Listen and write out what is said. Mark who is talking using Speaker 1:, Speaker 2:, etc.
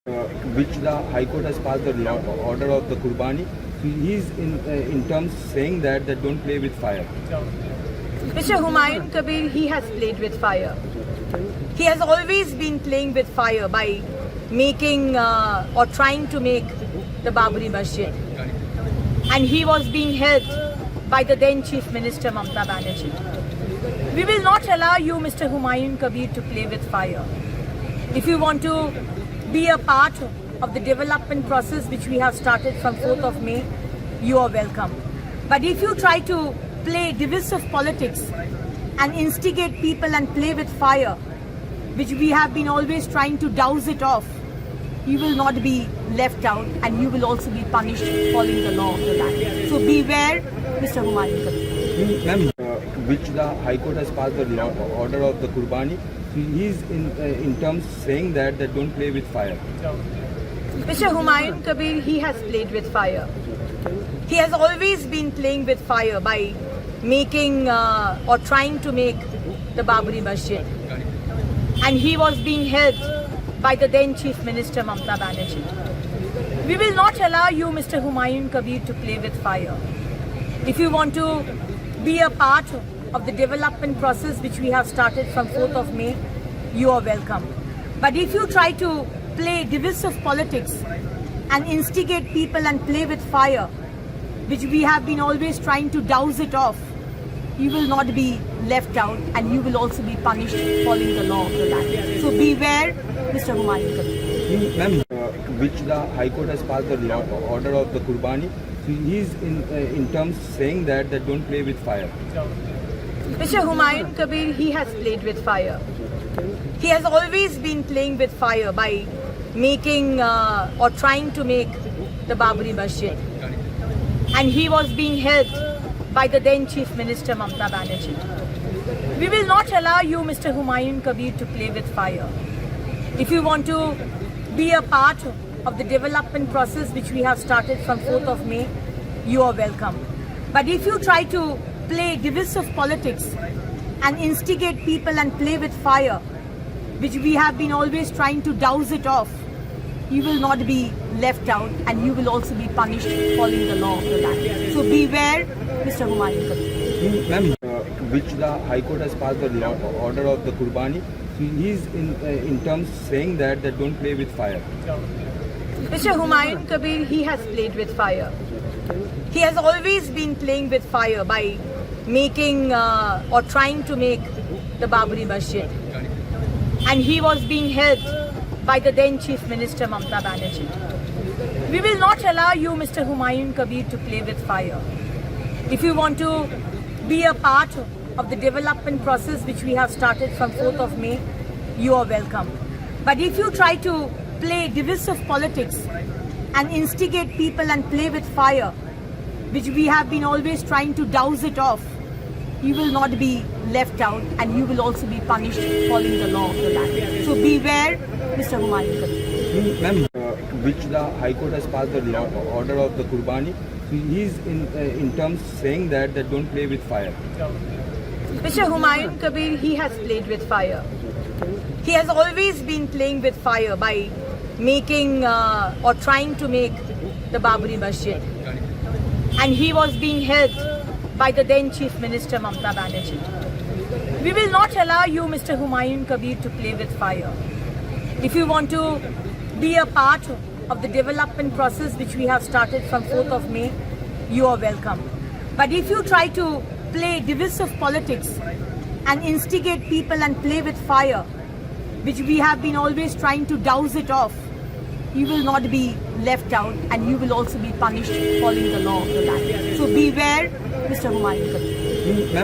Speaker 1: which the High Court has passed the order of the Qurbani. He is in terms saying that don't play with fire.
Speaker 2: Mr. Humayun Kabir, he has played with fire. He has always been playing with fire by making or trying to make the Babri Masjid. And he was being helped by the then Chief Minister Mamta Banerjee. We will not allow you, Mr. Humayun Kabir, to play with fire. If you want to be a part of the development process which we have started from 4th of May, you are welcome. But if you try to play divisive politics and instigate people and play with fire, which we have been always trying to douse it off, you will not be left out and you will also be punished following the law of the land. So beware, Mr. Humayun Kabir.
Speaker 1: Ma'am, which the High Court has passed the order of the Qurbani. He is in terms saying that don't play with fire.
Speaker 2: Mr. Humayun Kabir, he has played with fire. He has always been playing with fire by making or trying to make the Babri Masjid. And he was being helped by the then Chief Minister Mamta Banerjee. We will not allow you, Mr. Humayun Kabir, to play with fire. If you want to be a part of the development process which we have started from 4th of May, you are welcome. But if you try to play divisive politics and instigate people and play with fire, which we have been always trying to douse it off, you will not be left out and you will also be punished following the law of the land. So beware, Mr. Humayun Kabir.
Speaker 1: Ma'am, which the High Court has passed the order of the Qurbani. He is in terms saying that don't play with fire.
Speaker 2: Mr. Humayun Kabir, he has played with fire. He has always been playing with fire by making or trying to make the Babri Masjid. And he was being helped by the then Chief Minister Mamta Banerjee. We will not allow you, Mr. Humayun Kabir, to play with fire. If you want to be a part of the development process which we have started from 4th of May, you are welcome. But if you try to play divisive politics and instigate people and play with fire, which we have been always trying to douse it off, you will not be left out and you will also be punished following the law of the land. So beware, Mr. Humayun Kabir.
Speaker 1: Ma'am, which the High Court has passed the order of the Qurbani. He is in terms saying that don't play with fire.
Speaker 2: Mr. Humayun Kabir, he has played with fire. He has always been playing with fire by making or trying to make the Babri Masjid. And he was being helped by the then Chief Minister Mamta Banerjee. We will not allow you, Mr. Humayun Kabir, to play with fire. If you want to be a part of the development process which we have started from 4th of May, you are welcome. But if you try to play divisive politics and instigate people and play with fire, which we have been always trying to douse it off, you will not be left out and you will also be punished following the law of the land. So beware, Mr. Humayun Kabir.
Speaker 1: Ma'am, which the High Court has passed the order of the Qurbani. He is in terms saying that don't play with fire.
Speaker 2: Mr. Humayun Kabir, he has played with fire. He has always been playing with fire by making or trying to make the Babri Masjid. And he was being helped by the then Chief Minister Mamta Banerjee. We will not allow you, Mr. Humayun Kabir, to play with fire. If you want to be a part of the development process which we have started from 4th of May, you are welcome. But if you try to play divisive politics and instigate people and play with fire, which we have been always trying to douse it off, you will not be left out and you will also be punished following the law of the land. So beware, Mr. Humayun Kabir.